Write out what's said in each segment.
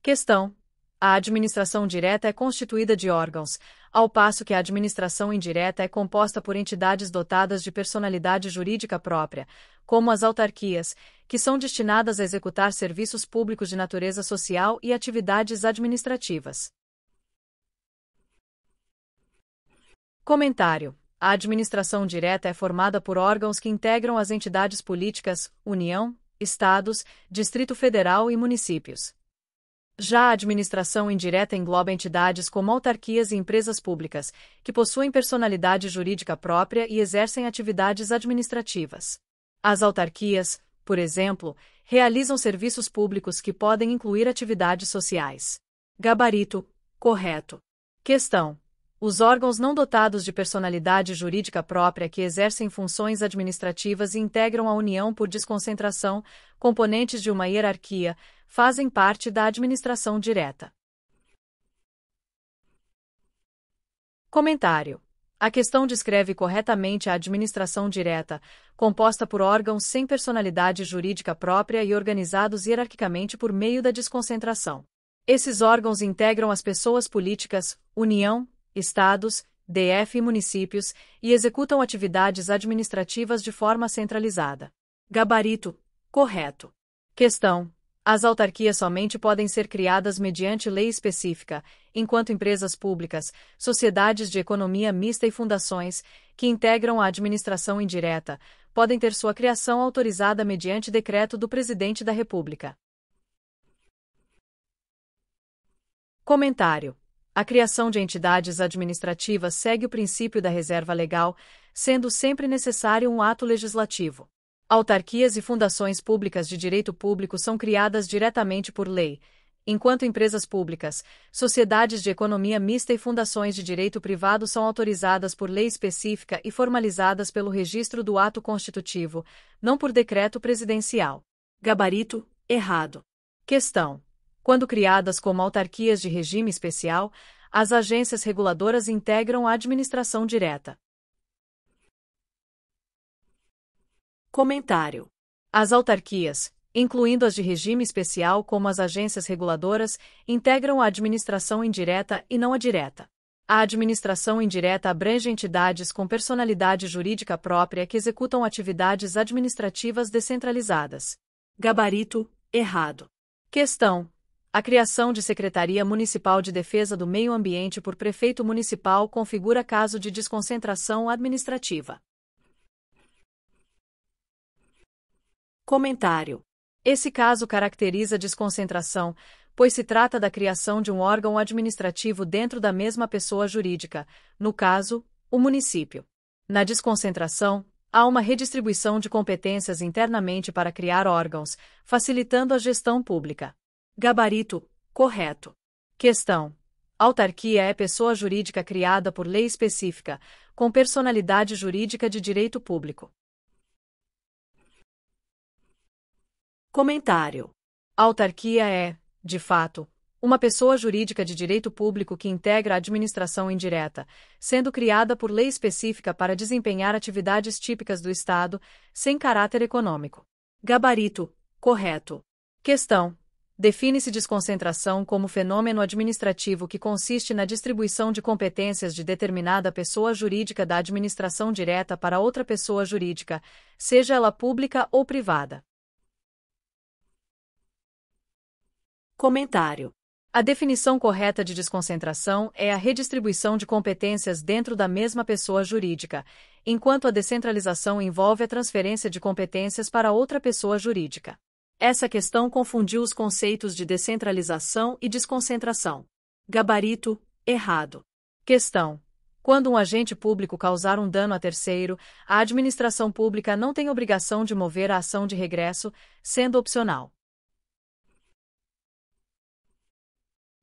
Questão: a administração direta é constituída de órgãos, ao passo que a administração indireta é composta por entidades dotadas de personalidade jurídica própria, como as autarquias, que são destinadas a executar serviços públicos de natureza social e atividades administrativas. Comentário: a administração direta é formada por órgãos que integram as entidades políticas, União, Estados, Distrito Federal e municípios. Já a administração indireta engloba entidades como autarquias e empresas públicas, que possuem personalidade jurídica própria e exercem atividades administrativas. As autarquias, por exemplo, realizam serviços públicos que podem incluir atividades sociais. Gabarito: correto. Questão: os órgãos não dotados de personalidade jurídica própria que exercem funções administrativas e integram a União por desconcentração, componentes de uma hierarquia, fazem parte da administração direta. Comentário: a questão descreve corretamente a administração direta, composta por órgãos sem personalidade jurídica própria e organizados hierarquicamente por meio da desconcentração. Esses órgãos integram as pessoas políticas, União, Estados, DF e municípios, e executam atividades administrativas de forma centralizada. Gabarito: correto. Questão: as autarquias somente podem ser criadas mediante lei específica, enquanto empresas públicas, sociedades de economia mista e fundações, que integram a administração indireta, podem ter sua criação autorizada mediante decreto do Presidente da República. Comentário: a criação de entidades administrativas segue o princípio da reserva legal, sendo sempre necessário um ato legislativo. Autarquias e fundações públicas de direito público são criadas diretamente por lei, enquanto empresas públicas, sociedades de economia mista e fundações de direito privado são autorizadas por lei específica e formalizadas pelo registro do ato constitutivo, não por decreto presidencial. Gabarito: errado. Questão: quando criadas como autarquias de regime especial, as agências reguladoras integram a administração direta. Comentário: as autarquias, incluindo as de regime especial como as agências reguladoras, integram a administração indireta e não a direta. A administração indireta abrange entidades com personalidade jurídica própria que executam atividades administrativas descentralizadas. Gabarito: errado. Questão: a criação de Secretaria Municipal de Defesa do Meio Ambiente por prefeito municipal configura caso de desconcentração administrativa. Comentário: esse caso caracteriza desconcentração, pois se trata da criação de um órgão administrativo dentro da mesma pessoa jurídica, no caso, o município. Na desconcentração, há uma redistribuição de competências internamente para criar órgãos, facilitando a gestão pública. Gabarito: correto. Questão: autarquia é pessoa jurídica criada por lei específica, com personalidade jurídica de direito público. Comentário: a autarquia é, de fato, uma pessoa jurídica de direito público que integra a administração indireta, sendo criada por lei específica para desempenhar atividades típicas do Estado, sem caráter econômico. Gabarito: correto. Questão: define-se desconcentração como fenômeno administrativo que consiste na distribuição de competências de determinada pessoa jurídica da administração direta para outra pessoa jurídica, seja ela pública ou privada. Comentário: a definição correta de desconcentração é a redistribuição de competências dentro da mesma pessoa jurídica, enquanto a descentralização envolve a transferência de competências para outra pessoa jurídica. Essa questão confundiu os conceitos de descentralização e desconcentração. Gabarito: errado. Questão: quando um agente público causar um dano a terceiro, a administração pública não tem obrigação de mover a ação de regresso, sendo opcional.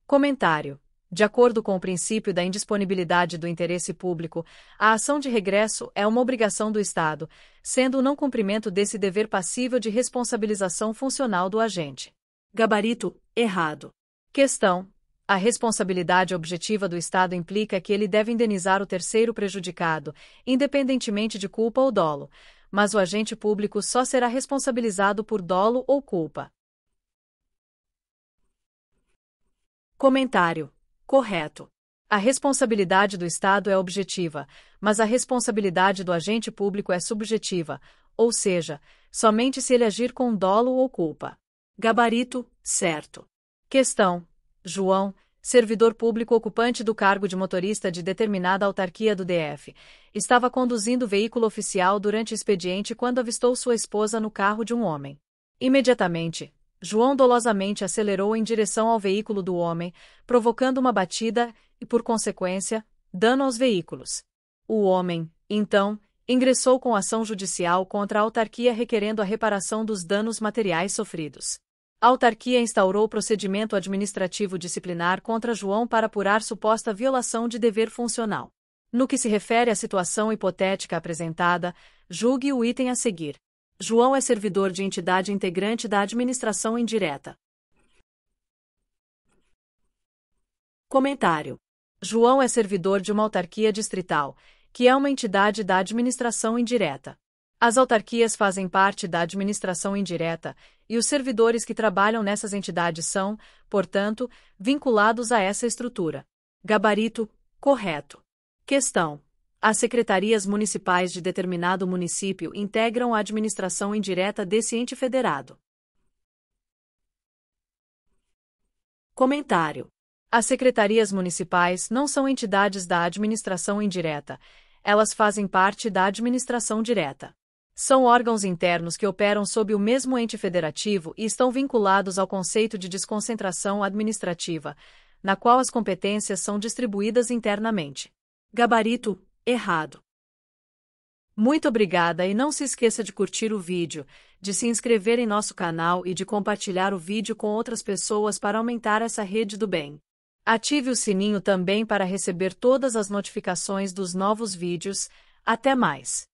Comentário: de acordo com o princípio da indisponibilidade do interesse público, a ação de regresso é uma obrigação do Estado, sendo o não cumprimento desse dever passível de responsabilização funcional do agente. Gabarito: errado. Questão: a responsabilidade objetiva do Estado implica que ele deve indenizar o terceiro prejudicado, independentemente de culpa ou dolo, mas o agente público só será responsabilizado por dolo ou culpa. Comentário: correto. A responsabilidade do Estado é objetiva, mas a responsabilidade do agente público é subjetiva, ou seja, somente se ele agir com dolo ou culpa. Gabarito: certo. Questão: João, servidor público ocupante do cargo de motorista de determinada autarquia do DF, estava conduzindo veículo oficial durante expediente quando avistou sua esposa no carro de um homem. Imediatamente, João dolosamente acelerou em direção ao veículo do homem, provocando uma batida e, por consequência, dano aos veículos. O homem, então, ingressou com ação judicial contra a autarquia requerendo a reparação dos danos materiais sofridos. A autarquia instaurou procedimento administrativo disciplinar contra João para apurar suposta violação de dever funcional. No que se refere à situação hipotética apresentada, julgue o item a seguir. João é servidor de entidade integrante da administração indireta. Comentário: João é servidor de uma autarquia distrital, que é uma entidade da administração indireta. As autarquias fazem parte da administração indireta, e os servidores que trabalham nessas entidades são, portanto, vinculados a essa estrutura. Gabarito: correto. Questão: as secretarias municipais de determinado município integram a administração indireta desse ente federado. Comentário: as secretarias municipais não são entidades da administração indireta, elas fazem parte da administração direta. São órgãos internos que operam sob o mesmo ente federativo e estão vinculados ao conceito de desconcentração administrativa, na qual as competências são distribuídas internamente. Gabarito: errado. Muito obrigada e não se esqueça de curtir o vídeo, de se inscrever em nosso canal e de compartilhar o vídeo com outras pessoas para aumentar essa rede do bem. Ative o sininho também para receber todas as notificações dos novos vídeos. Até mais!